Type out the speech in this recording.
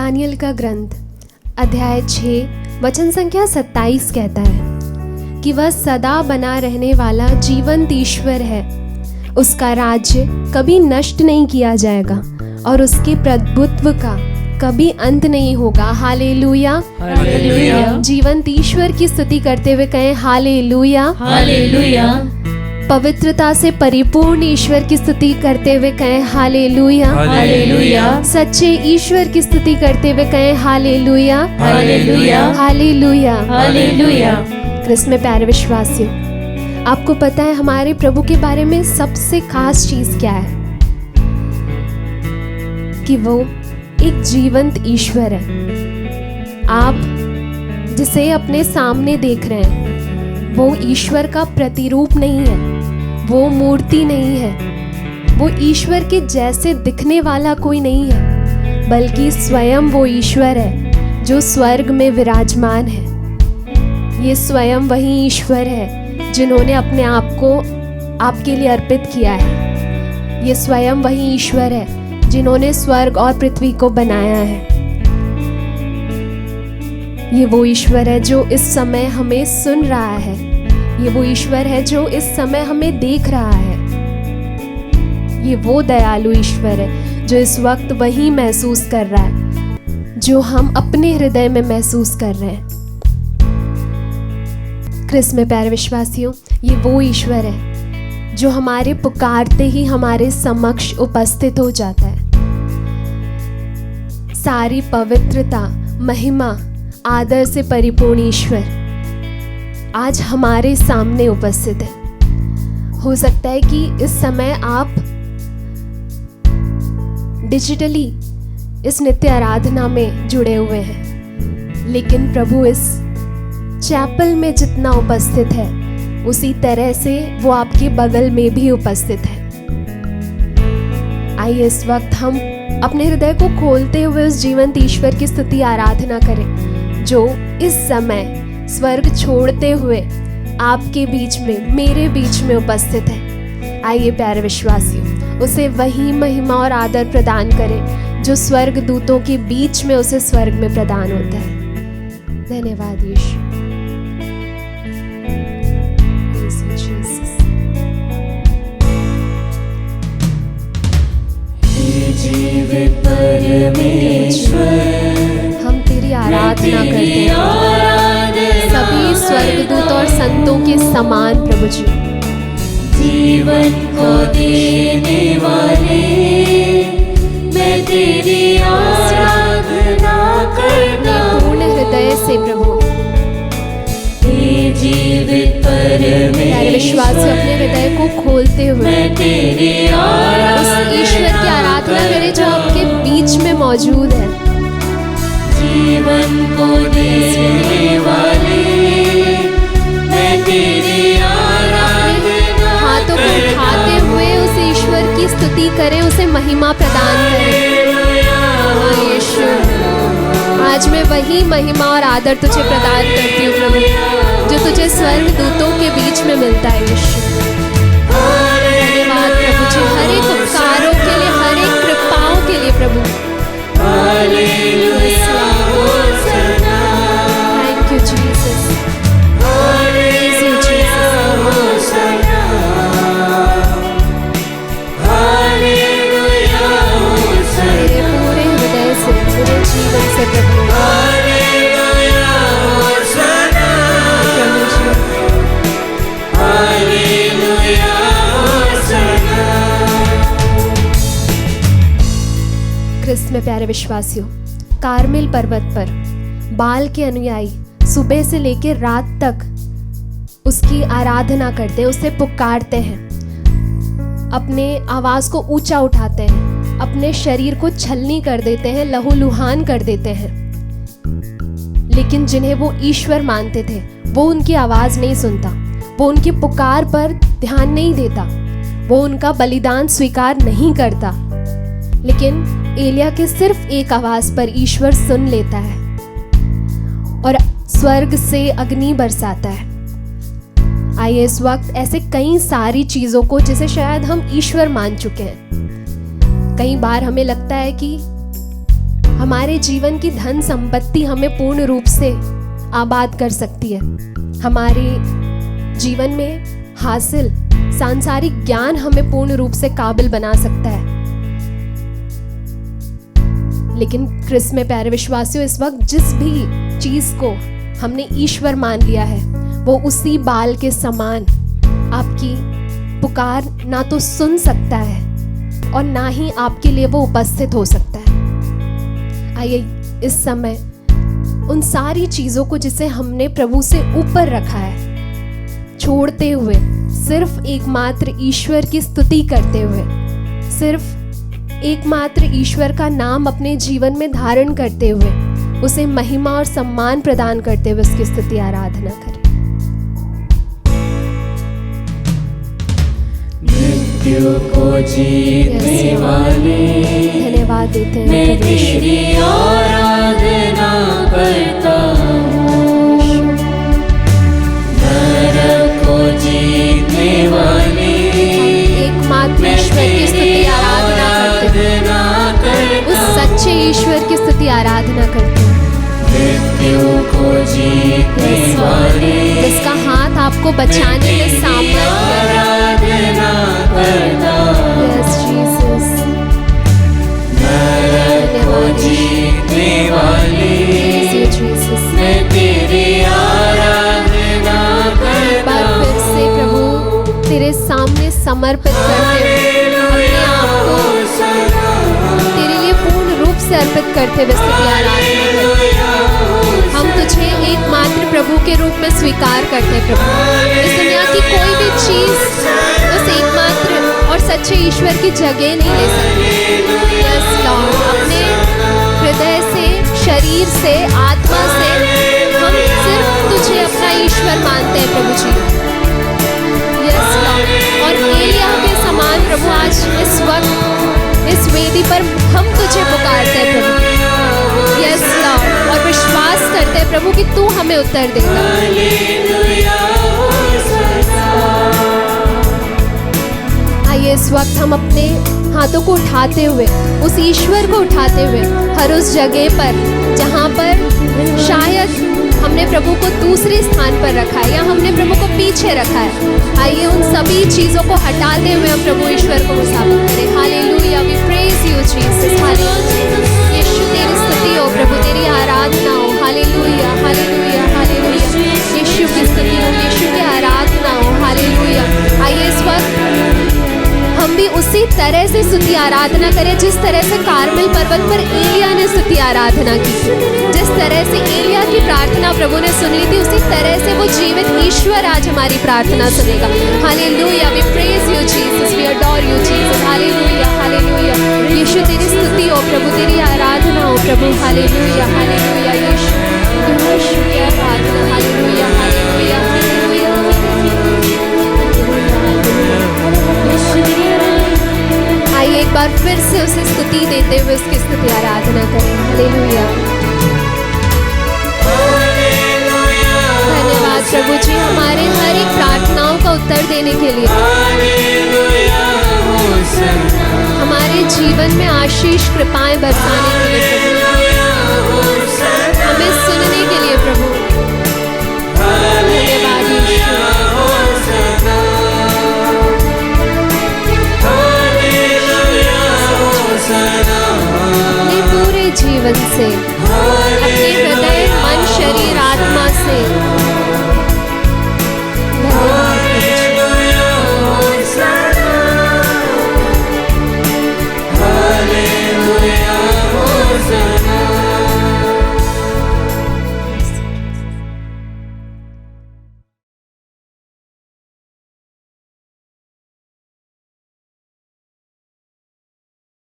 Daniel का ग्रंथ अध्याय 6 वचन संख्या 27 कहता है कि वह सदा बना रहने वाला जीवंत ईश्वर है। उसका राज्य कभी नष्ट नहीं किया जाएगा और उसके प्रभुत्व का कभी अंत नहीं होगा। Hallelujah, hallelujah. जीवंत ईश्वर की स्तुति करते हुए कहें हालेलुया, हालेलुया। पवित्रता से परिपूर्ण ईश्वर की स्तुति करते हुए कहें हालेलुया, हालेलुया। सच्चे ईश्वर की स्तुति करते हुए कहें हालेलुया, हालेलुया। Hallelujah, hallelujah. क्रिस्त में प्यारे विश्वासियों, आपको पता है हमारे प्रभु के बारे में सबसे खास चीज क्या है? कि वो एक जीवंत ईश्वर है। आप जिसे अपने सामने देख रहे हैं वो ईश्वर का प्रतिरूप नहीं है, वो मूर्ति नहीं है, वो ईश्वर के जैसे दिखने वाला कोई नहीं है, बल्कि स्वयं वो ईश्वर है जो स्वर्ग में विराजमान है। ये स्वयं वही ईश्वर है जिन्होंने अपने आप को आपके लिए अर्पित किया है। ये स्वयं वही ईश्वर है जिन्होंने स्वर्ग और पृथ्वी को बनाया है। ये वो ईश्वर है जो इस समय हमें सुन रहा है। ये वो ईश्वर है जो इस समय हमें देख रहा है। ये वो दयालु ईश्वर है जो इस वक्त वही महसूस कर रहा है जो हम अपने हृदय में महसूस कर रहे हैं। क्रिस्त में प्यारे विश्वासियों, ये वो ईश्वर है जो हमारे पुकारते ही हमारे समक्ष उपस्थित हो जाता है। सारी पवित्रता, महिमा, आदर से परिपूर्ण ईश्वर आज हमारे सामने उपस्थित है। हो सकता है कि इस समय आप डिजिटली इस नित्य आराधना में जुड़े हुए हैं, लेकिन प्रभु इस चैपल में जितना उपस्थित है उसी तरह से वो आपके बगल में भी उपस्थित है। आइए इस वक्त हम अपने हृदय को खोलते हुए उस जीवंत ईश्वर की स्तुति आराधना करें जो इस समय स्वर्ग छोड़ते हुए आपके बीच में, मेरे बीच में उपस्थित है। आइए प्यारे विश्वासियों, उसे वही महिमा और आदर प्रदान करें जो स्वर्ग दूतों के बीच में उसे स्वर्ग में प्रदान होता है। धन्यवाद यीशु। जीवित परमेश्वर, हम तेरी आराधना करते हैं सभी स्वर्गदूत और संतों के समान प्रभु जी। जीवन को देने वाले, मैं तेरी आराधना करता हूँ पूर्ण हृदय से प्रभु। जीवित प्यारे विश्वासी, अपने हृदय को खोलते हुए मैं तेरी उस ईश्वर की आराधना करें जो आपके बीच में मौजूद है। जीवन को देने वाले, मैं तेरी आराधना हाथों को उठाते हुए उस ईश्वर की स्तुति करें, उसे महिमा प्रदान करें। हाँ यीशु, आज मैं वही महिमा और आदर तुझे प्रदान करती हूँ प्रभु जो तुझे स्वर्ग दूतों के बीच में मिलता है यीशु। धन्यवाद प्रभु जी, हर एक उपकारों के लिए, हर एक कृपाओं के लिए प्रभु। Thank you Jesus, praise you Jesus. मेरे पूरे हृदय से, पूरे जीवन से प्रभु। क्रिस्त में प्यारे विश्वासियों, कारमेल पर्वत पर बाल के अनुयायी सुबह से लेकर रात तक उसकी आराधना करते हैं, उसे पुकारते हैं, अपने आवाज को ऊंचा उठाते हैं, अपने शरीर को छलनी कर देते हैं, लहूलुहान कर देते हैं। लेकिन जिन्हें वो ईश्वर मानते थे वो उनकी आवाज नहीं सुनता, वो उनकी पुकार पर ध्यान नहीं देता, वो उनका बलिदान स्वीकार नहीं करता। लेकिन एलिया के सिर्फ एक आवाज पर ईश्वर सुन लेता है और स्वर्ग से अग्नि बरसाता है। आइए इस वक्त ऐसे कई सारी चीजों को जिसे शायद हम ईश्वर मान चुके हैं, कई बार हमें लगता है कि हमारे जीवन की धन संपत्ति हमें पूर्ण रूप से आबाद कर सकती है। हमारे जीवन में हासिल सांसारिक ज्ञान हमें पूर्ण रूप से काबिल बना सकता है। लेकिन क्रिस्त में प्यारे विश्वासियों, इस वक्त जिस भी चीज को हमने ईश्वर मान लिया है, वो उसी बाल के समान आपकी पुकार ना तो सुन सकता है और ना ही आपके लिए वो उपस्थित हो सकता है। आइए इस समय उन सारी चीजों को जिसे हमने प्रभु से ऊपर रखा है, छोड़ते हुए सिर्फ एकमात्र ईश्वर की स्तुति करते हुए, सिर्फ एकमात्र ईश्वर का नाम अपने जीवन में धारण करते हुए, उसे महिमा और सम्मान प्रदान करते हुए उसकी स्तुति आराधना करें। मृत्यु को जीतने वाले, धन्यवाद देते हैं मैं तेरी आराधना करता हूँ। नरक को जीतने वाले, एकमात्र ईश्वर की स्तुति आराधना करते हैं, उस सच्चे ईश्वर की स्तुति आराधना करते हैं। मृत्यु को जीतने वाले, जिसका हाथ आपको बचाने में सामर्थ्य है। आराधना करता हूँ। Yes, Jesus. नरक को जीतने वाले, Yes, you, Jesus. मैं तेरी आराधना एक करता बार फिर से प्रभु तेरे सामने समर्पित करते हुए, अपने आप को तेरे लिए पूर्ण रूप से अर्पित करते हुए स्तुति आराधना करते हैं। हम तुझे एकमात्र प्रभु के रूप में स्वीकार करते हैं प्रभु। इस दुनिया की कोई भी चीज उस एकमात्र और सच्चे ईश्वर की जगह नहीं ले सकती। यस लॉर्ड, अपने हृदय से, शरीर से, आत्मा से हम सिर्फ तुझे अपना ईश्वर मानते हैं प्रभु जी। यस लॉर्ड, और एलिया के समान प्रभु आज इस वक्त इस वेदी पर हम तुझे पुकारते हैं प्रभु। यस लॉर्ड, और विश्वास करते हैं प्रभु कि तू हमें उत्तर देगा। आइए इस वक्त हम अपने हाथों को उठाते हुए, उस ईश्वर को उठाते हुए, हर उस जगह पर जहाँ पर शायद हमने प्रभु को दूसरे स्थान पर रखा है या हमने प्रभु को पीछे रखा है, आइए उन सभी चीज़ों को हटाते हुए हम प्रभु ईश्वर को मुसाबित करें। Hallelujah, we praise you Jesus. Hallelujah, यीशु तेरी स्तुति हो प्रभु, तेरी आराधना हो। हालेलुया, हालेलुया, हालेलुया, यीशु की स्तुति हो, यीशु की आराधना हो। हालेलुया। आइए इस वक्त हम भी उसी तरह से स्तुति आराधना करें जिस तरह से कारमेल पर्वत पर एलिया ने स्तुति आराधना की। जिस तरह से एलिया की प्रार्थना प्रभु ने सुन ली थी, उसी तरह से वो जीवित ईश्वर आज हमारी प्रार्थना सुनेगा। Hallelujah, we praise you Jesus, we adore you Jesus. Hallelujah, hallelujah, यीशु तेरी स्तुति हो प्रभु, तेरी आराधना हो प्रभु। हालेलुया, हालेलुया, यीशु की आराधना। Hallelujah, hallelujah, hallelujah. आइए एक बार फिर से उसे स्तुति देते हुए उसकी स्तुति आराधना करें। हालेलुया, धन्यवाद प्रभु जी हमारे हर एक प्रार्थनाओं का उत्तर देने के लिए, हमारे जीवन में आशीष कृपाएं बरसाने के लिए प्रभु।